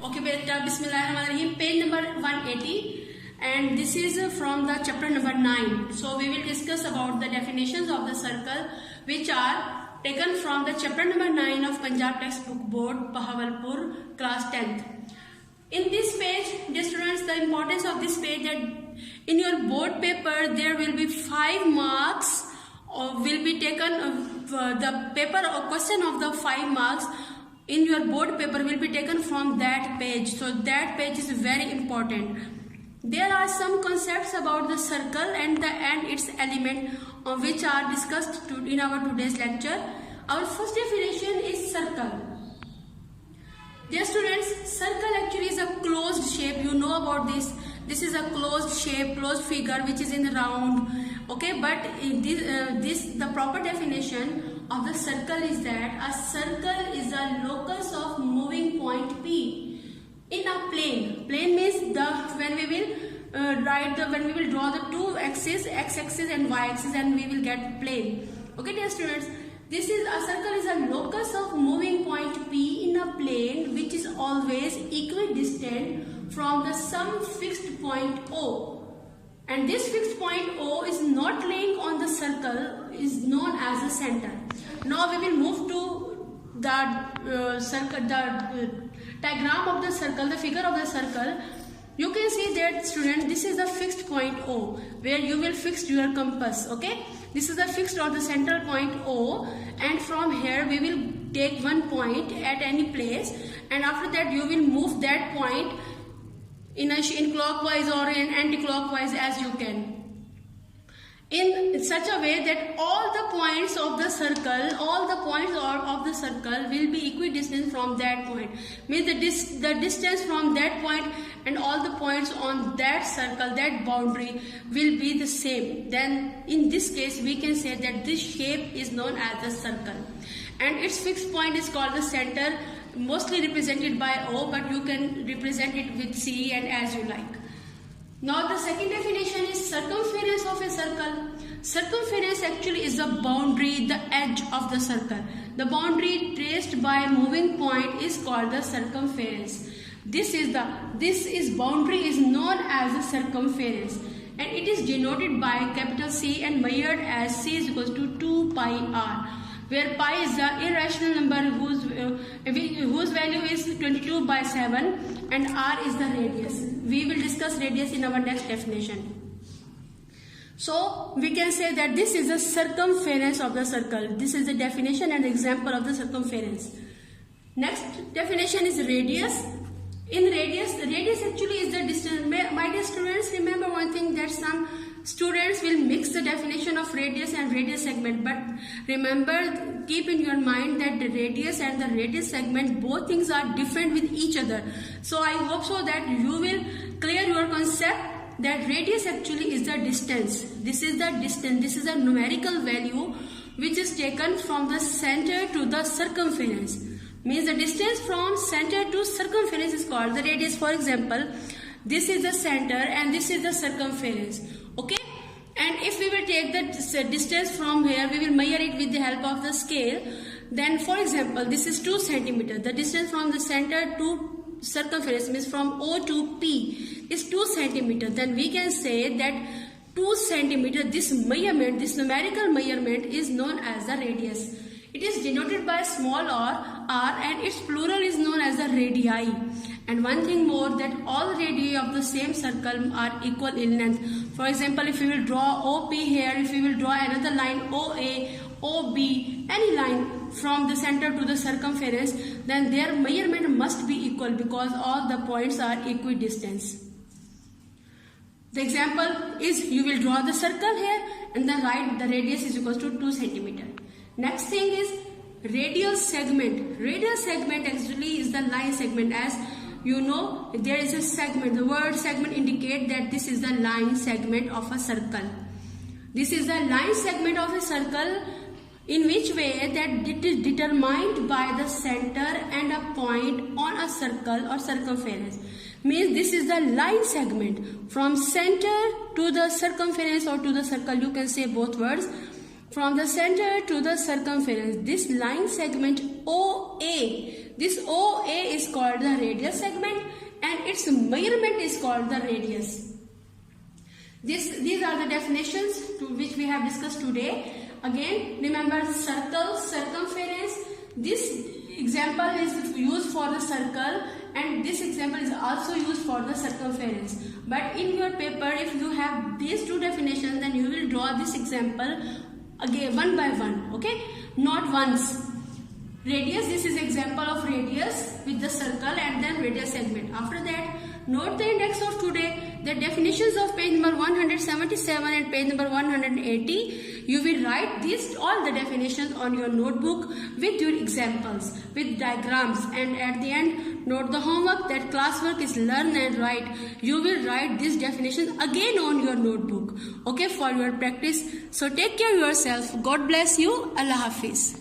Okay, beta, Bismillahirrahmanirrahim, page number 180, and this is from the chapter number 9. So we will discuss about the definitions of the circle, which are taken from the chapter number 9 of Punjab Textbook Board, Bahawalpur, class 10th. In this page, dear students, the importance of this page that in your board paper there will be 5 marks will be taken, the paper or question of the 5 marks in your board paper will be taken from that page. So that page is very important. There are some concepts about the circle and its element which are discussed in our today's lecture. Our first definition is circle. Dear students, circle actually is a closed shape. You know about this. This is a closed shape, closed figure which is in round. Okay, but the proper definition of the circle is that a circle is a locus of moving point P in a plane. Plane means when we will draw the two axes, x-axis and y-axis, and we will get plane. Okay, dear students, this is a circle is a locus of moving point P in a plane which is always equidistant from the some fixed point O. And this fixed point O is not laying on the circle, is known as the center. Now we will move to the diagram of the circle, the figure of the circle. You can see that, student, this is the fixed point O where you will fix your compass. Okay, this is the fixed or the central point O, and from here we will take one point at any place, and after that you will move that point in clockwise or in anti-clockwise as you can, in such a way that all the points of the circle, will be equidistant from that point. Means the distance from that point and all the points on that circle, that boundary, will be the same. Then in this case we can say that this shape is known as the circle, and its fixed point is called the center, mostly represented by O, but you can represent it with C and as you like. Now the second definition is circumference of a circle. Circumference actually is the boundary, the edge of the circle. The boundary traced by a moving point is called the circumference. This boundary is known as the circumference, and it is denoted by capital C and measured as C is equals to 2 pi r, where pi is the irrational number whose value is 22/7 and r is the radius. We will discuss radius in our next definition. So we can say that this is the circumference of the circle. This is the definition and example of the circumference. Next definition is radius. In radius actually is the distance. My dear students, remember one thing, that some students will mix the definition of radius and radius segment, but remember, keep in your mind that the radius and the radius segment, both things are different with each other. So I hope so that you will clear your concept that radius actually is the distance. This is the distance. This is a numerical value which is taken from the center to the circumference. Means the distance from center to circumference is called the radius. For example, this is the center and this is the circumference. Okay, and if we will take the distance from here, we will measure it with the help of the scale. Then for example, this is 2 centimeters. The distance from the center to circumference, means from O to P, is 2 centimeters. Then we can say that 2 centimeters, this measurement, this numerical measurement is known as the radius. It is denoted by small r, and its plural is known as the radii. And one thing more, that all radii of the same circle are equal in length. For example, if we will draw OP here, if we will draw another line OA, OB, any line from the center to the circumference, then their measurement must be equal because all the points are equidistant. The example is, you will draw the circle here and then write the radius is equal to 2 centimeters. Next thing is radial segment. Radial segment actually is the line segment. As you know, there is a segment. The word segment indicates that this is the line segment of a circle. This is the line segment of a circle, in which way that it is determined by the center and a point on a circle or circumference. Means this is the line segment from center to the circumference or to the circle. You can say both words. from the center to the circumference, this line segment OA, this OA is called the radius segment and its measurement is called the radius. These are the definitions to which we have discussed today. Again, remember circle, circumference. This example is used for the circle and this example is also used for the circumference. But in your paper, if you have these two definitions, then you will draw this example again one by one, okay? Not once. Radius, this is example of radius with the circle and then radius segment. After that, note the index of today, the definitions of page number 177 and page number 180. You will write all the definitions on your notebook with your examples, with diagrams, and at the end, note the homework that classwork is learn and write. You will write these definitions again on your notebook, okay, for your practice. So take care of yourself. God bless you. Allah Hafiz.